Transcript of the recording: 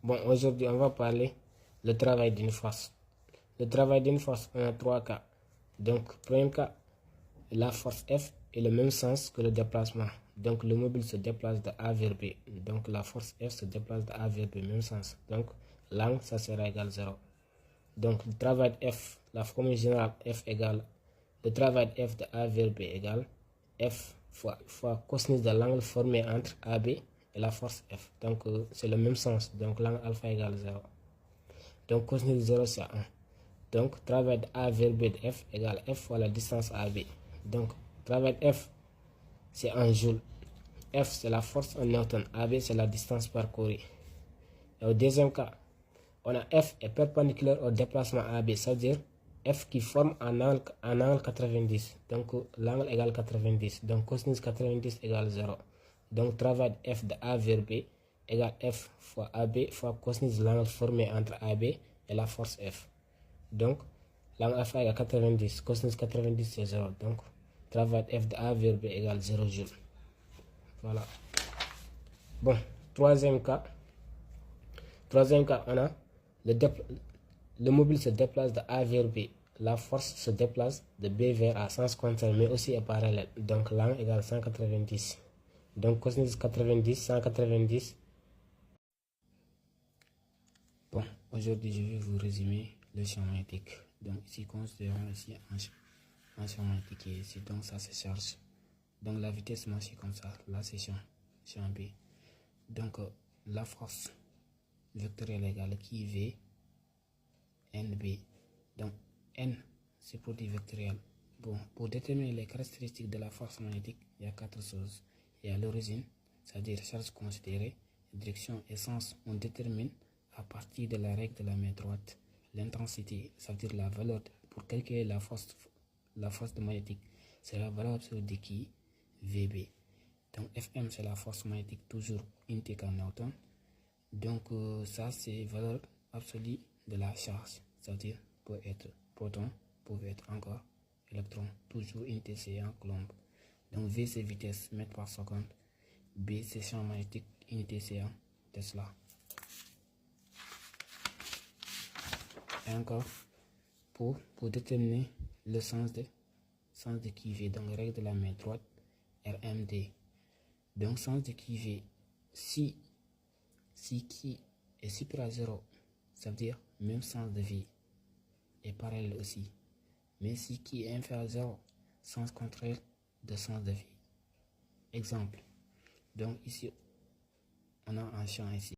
Bon, aujourd'hui, on va parler le travail d'une force. Le travail d'une force, on a trois cas. Donc, premier cas, la force F est le même sens que le déplacement. Donc, le mobile se déplace de A vers B. Donc, la force F se déplace de A vers B, même sens. Donc, l'angle, ça sera égal 0. Donc, le travail de F, la formule générale F égale, le travail de F de A vers B égale F fois cosinus de l'angle formé entre AB et la force F. Donc, c'est le même sens. Donc, l'angle alpha égale 0. Donc, cosinus de 0, c'est 1. Donc, travail de A vers B de F égale F fois la distance AB. Donc, travail de F, c'est en joules. F, c'est la force en newton. AB, c'est la distance parcourue. Et au deuxième cas, on a F est perpendiculaire au déplacement AB, c'est-à-dire F qui forme un angle 90. Donc, l'angle égale 90. Donc, cosinus 90 égale 0. Donc, travail de F de A vers B égale F fois AB fois cosinus de l'angle formé entre AB et la force F. Donc, l'angle alpha égale 90. Cosinus 90, c'est 0. Donc, travail de F de A vers B égale 0 joules. Voilà. Bon, troisième cas, on a le mobile se déplace de A vers B. La force se déplace de B vers A, sens contraire, mais aussi est parallèle. Donc, l'angle égale 190. Donc, cosinus 90, 190. Bon, aujourd'hui, je vais vous résumer le champ magnétique. Donc, ici, considérons ici un champ magnétique qui est ici. Donc, ça se charge. Donc, la vitesse marche comme ça. Là, c'est champ B. Donc, la force vectorielle égale qui V NB. Donc, N, c'est produit vectoriel. Bon, pour déterminer les caractéristiques de la force magnétique, il y a quatre choses. Il y a l'origine, c'est-à-dire charge considérée, direction et sens. On détermine à partir de la règle de la main droite. L'intensité, c'est-à-dire la valeur pour calculer la force de magnétique, c'est la valeur absolue de qui VB. Donc, Fm, c'est la force magnétique, toujours unité en newton. Donc, ça, c'est valeur absolue de la charge, c'est-à-dire peut être proton, peut être encore électron, toujours unité c'est en coulomb. Donc, V, c'est vitesse, mètre par seconde. B, c'est champ magnétique, unité c'est en Tesla. Et encore, pour déterminer le sens de qui V, donc règle de la main droite, RMD. Donc, sens de qui V, si qui est supérieur à 0, ça veut dire même sens de V est parallèle aussi. Mais si qui est inférieur à 0, sens contraire de sens de V. Exemple. Donc, ici, on a un champ ici.